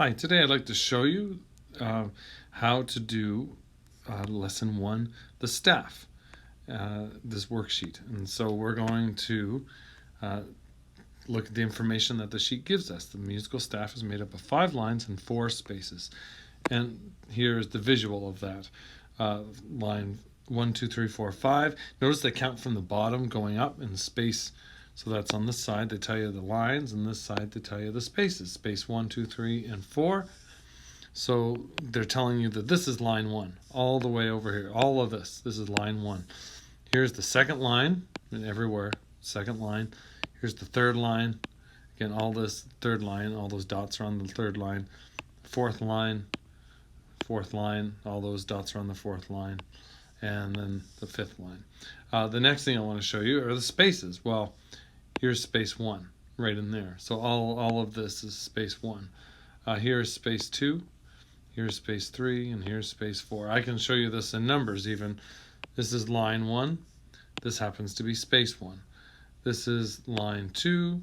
Hi, today I'd like to show you how to do lesson 1, the staff, this worksheet. And so we're going to look at the information that the sheet gives us. The musical staff is made up of 5 lines and 4 spaces. And here's the visual of that. Line 1, 2, 3, 4, 5. Notice they count from the bottom going up in space. So that's on this side, they tell you the lines, and this side they tell you the spaces. Space 1, 2, 3, and 4. So they're telling you that this is line 1, all the way over here. All of this is line 1. Here's the second line, and everywhere, second line. Here's the third line. Again, all this third line, all those dots are on the third line. Fourth line, all those dots are on the fourth line. And then the fifth line. The next thing I want to show you are the spaces. Well, here's space 1 right in there. So all of this is space 1. Here's space 2, here's space 3, and here's space 4. I can show you this in numbers even. This is line 1. This happens to be space 1. This is line 2.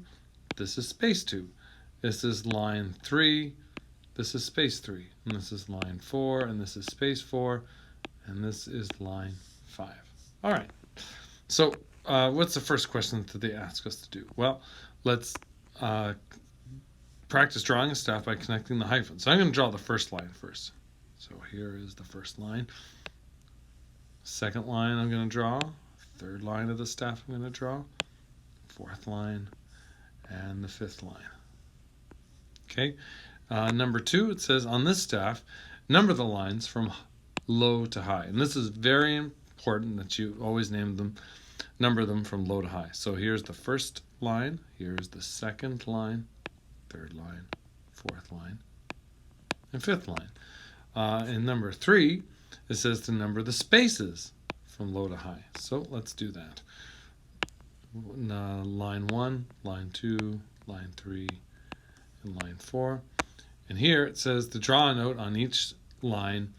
This is space 2. This is line 3. This is space 3. And this is line 4. And this is space 4. And this is line 5. All right. So what's the first question that they ask us to do? Well, let's practice drawing a staff by connecting the hyphens. So I'm going to draw the first line first. So here is the first line. Second line I'm going to draw. Third line of the staff I'm going to draw. Fourth line. And the fifth line. Okay. Number 2, it says on this staff, number the lines from low to high. And this is very important that you always number them from low to high. So here's the first line, here's the second line, third line, fourth line, and fifth line. In number 3, it says to number the spaces from low to high. So let's do that. Line 1, line 2, line 3, and line 4. And here it says to draw a note on each line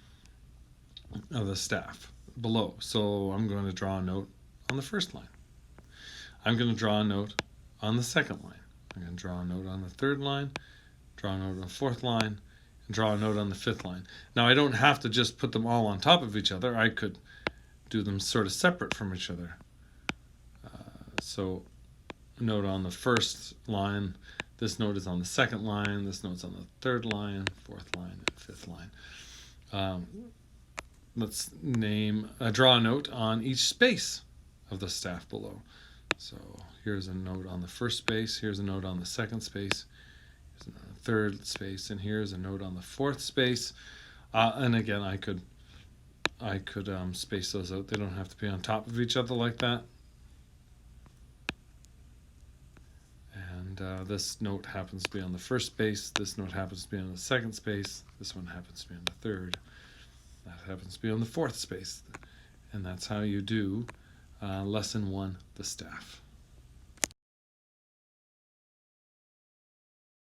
of the staff below. So I'm going to draw a note on the first line. I'm going to draw a note on the second line. I'm going to draw a note on the third line, draw a note on the fourth line, and draw a note on the fifth line. Now I don't have to just put them all on top of each other. I could do them sort of separate from each other. So note on the first line, this note is on the second line, this note's on the third line, fourth line, and fifth line. Let's draw a note on each space of the staff below. So here's a note on the first space, here's a note on the second space, here's a third space, and here's a note on the fourth space. And again, I could space those out. They don't have to be on top of each other like that. And this note happens to be on the first space, this note happens to be on the second space, this one happens to be on the third, that happens to be on the fourth space. And that's how you do lesson 1, the staff.